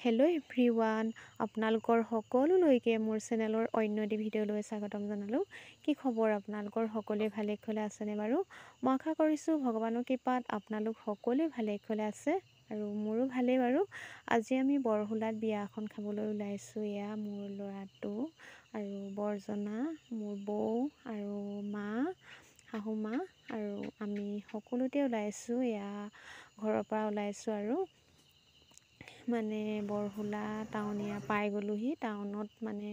Hello' everyone, আপোনালোকৰ সকলোলৈকে মোৰ চেনেলৰ অন্য এটি ভিডিঅ'লৈ স্বাগতম জনালোঁ। কি খবৰ আপোনালোকৰ? সকলোৱে ভালে কুশলে আছেনে বাৰু? মই আশা কৰিছোঁ ভগৱানৰ কৃপাত আপোনালোক সকলোৱে ভালে কুশলে আছে আৰু মোৰো ভালেই বাৰু। আজি আমি বৰহোলাত বিয়া এখন খাবলৈ ওলাইছোঁ। এয়া মোৰ ল'ৰাটো আৰু বৰজনা, মোৰ বৌ আৰু মা, শাহু মা আৰু আমি সকলোতে ওলাইছোঁ। এয়া ঘৰৰ পৰা ওলাইছোঁ আৰু মানে বৰহোলা টাউনীয়া পাই গ'লোহি। টাউনত মানে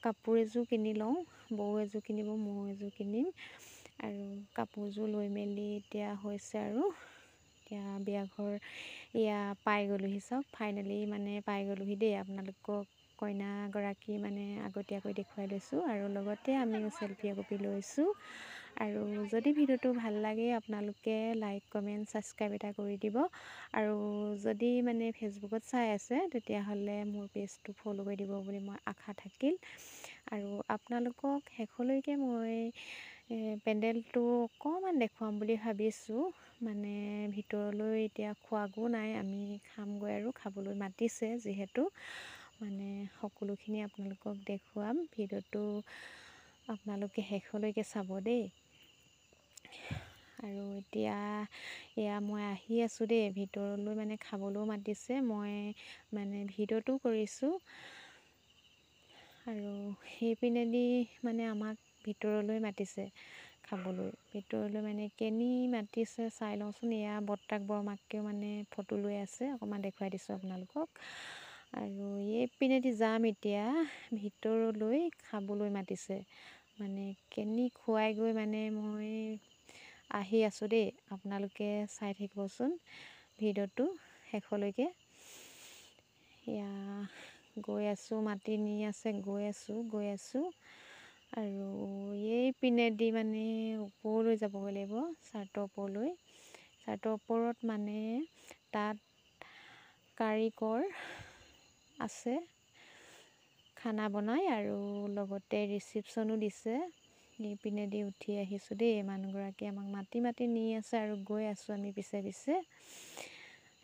কাপোৰ এযোৰ কিনি লওঁ, বৌ এযোৰ কিনিব, মই এযোৰ কিনিম আৰু কাপোৰযোৰ লৈ মেলি এতিয়া হৈছে আৰু এতিয়া বিয়াঘৰ এয়া পাই গ'লোহি। চাওক ফাইনেলি মানে পাই গ'লোহি দেই। আপোনালোকক কইনাগৰাকী মানে আগতীয়াকৈ দেখুৱাই লৈছোঁ আৰু লগতে আমিও চেলফি একপি লৈছোঁ। আৰু যদি ভিডিঅ'টো ভাল লাগে আপোনালোকে লাইক কমেণ্ট ছাবস্ক্ৰাইব এটা কৰি দিব আৰু যদি মানে ফেচবুকত চাই আছে তেতিয়াহ'লে মোৰ পেজটো ফ'ল' কৰি দিব বুলি মই আশা থাকিল। আৰু আপোনালোকক শেষলৈকে মই পেণ্ডেলটো অকণমান দেখুৱাম বুলি ভাবিছোঁ। মানে ভিতৰলৈ এতিয়া খোৱাগো নাই, আমি খামগৈ আৰু খাবলৈ মাতিছে যিহেতু মানে সকলোখিনি আপোনালোকক দেখুৱাম। ভিডিঅ'টো আপোনালোকে শেষলৈকে চাব দেই। আৰু এতিয়া এয়া মই আহি আছোঁ দেই ভিতৰলৈ, মানে খাবলৈও মাতিছে, মই মানে ভিডিঅ'টো কৰিছোঁ আৰু সেইপিনেদি মানে আমাক ভিতৰলৈ মাতিছে খাবলৈ। ভিতৰলৈ মানে কেনি মাতিছে চাই লওঁচোন। এয়া বৰ্তাক বৰমাকেও মানে ফটো লৈ আছে, অকণমান দেখুৱাই দিছোঁ আপোনালোকক। আৰু এইপিনেদি যাম এতিয়া ভিতৰলৈ, খাবলৈ মাতিছে মানে কেনি খুৱাই গৈ মানে মই আহি আছোঁ দেই। আপোনালোকে চাই থাকিবচোন ভিডিঅ'টো শেষলৈকে। এয়া গৈ আছোঁ, মাতি নি আছে, গৈ আছোঁ আৰু এইপিনেদি মানে ওপৰলৈ যাবগৈ লাগিব, চাৰ্টৰ ওপৰলৈ। চাৰ্টৰ ওপৰত মানে তাত কাৰিকৰ আছে খানা বনাই আৰু লগতে ৰিচিপশ্যনো দিছে। এইপিনেদি উঠি আহিছোঁ দেই। মানুহগৰাকীয়ে আমাক মাতি মাতি নি আছে আৰু গৈ আছোঁ আমি পিছে পিছে।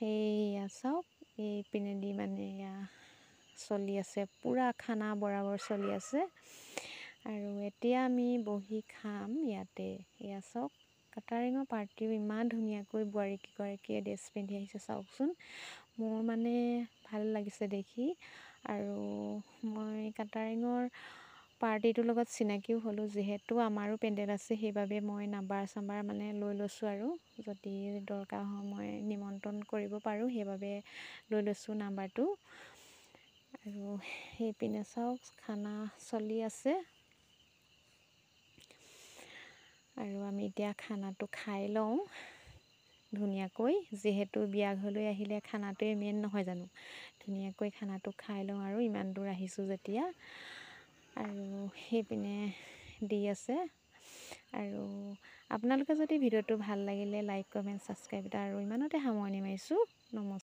এইয়া চাওক এইপিনেদি মানে এয়া চলি আছে, পূৰা খানা বৰাবৰ চলি আছে আৰু এতিয়া আমি বহি খাম ইয়াতে। এয়া চাওক কেটাৰিঙৰ পাৰ্টিও ইমান ধুনীয়াকৈ বোৱাৰীকেইগৰাকীয়ে ড্ৰেছ পিন্ধি আহিছে চাওকচোন। মোৰ মানে ভাল লাগিছে দেখি আৰু মই কেটাৰিঙৰ পাৰ্টিটোৰ লগত চিনাকিও হ'লোঁ। যিহেতু আমাৰো পেণ্ডেল আছে সেইবাবে মই নাম্বাৰ চাম্বাৰ মানে লৈ লৈছোঁ আৰু যদি দৰকাৰ হয় মই নিমন্ত্ৰণ কৰিব পাৰোঁ, সেইবাবে লৈ লৈছোঁ নাম্বাৰটো। আৰু সেইপিনে চাওক খানা চলি আছে আৰু আমি এতিয়া খানাটো খাই লওঁ ধুনীয়াকৈ। যিহেতু বিয়া ঘৰলৈ আহিলে খানাটোৱে মেইন নহয় জানো। ধুনীয়াকৈ খানাটো খাই লওঁ আৰু ইমান দূৰ আহিছোঁ যেতিয়া। আৰু সেইপিনে দি আছে আৰু আপোনালোকে যদি ভিডিঅ'টো ভাল লাগিলে লাইক কমেণ্ট ছাবস্ক্ৰাইব এটা, আৰু ইমানতে সামৰণি মাৰিছোঁ। নমস্কাৰ।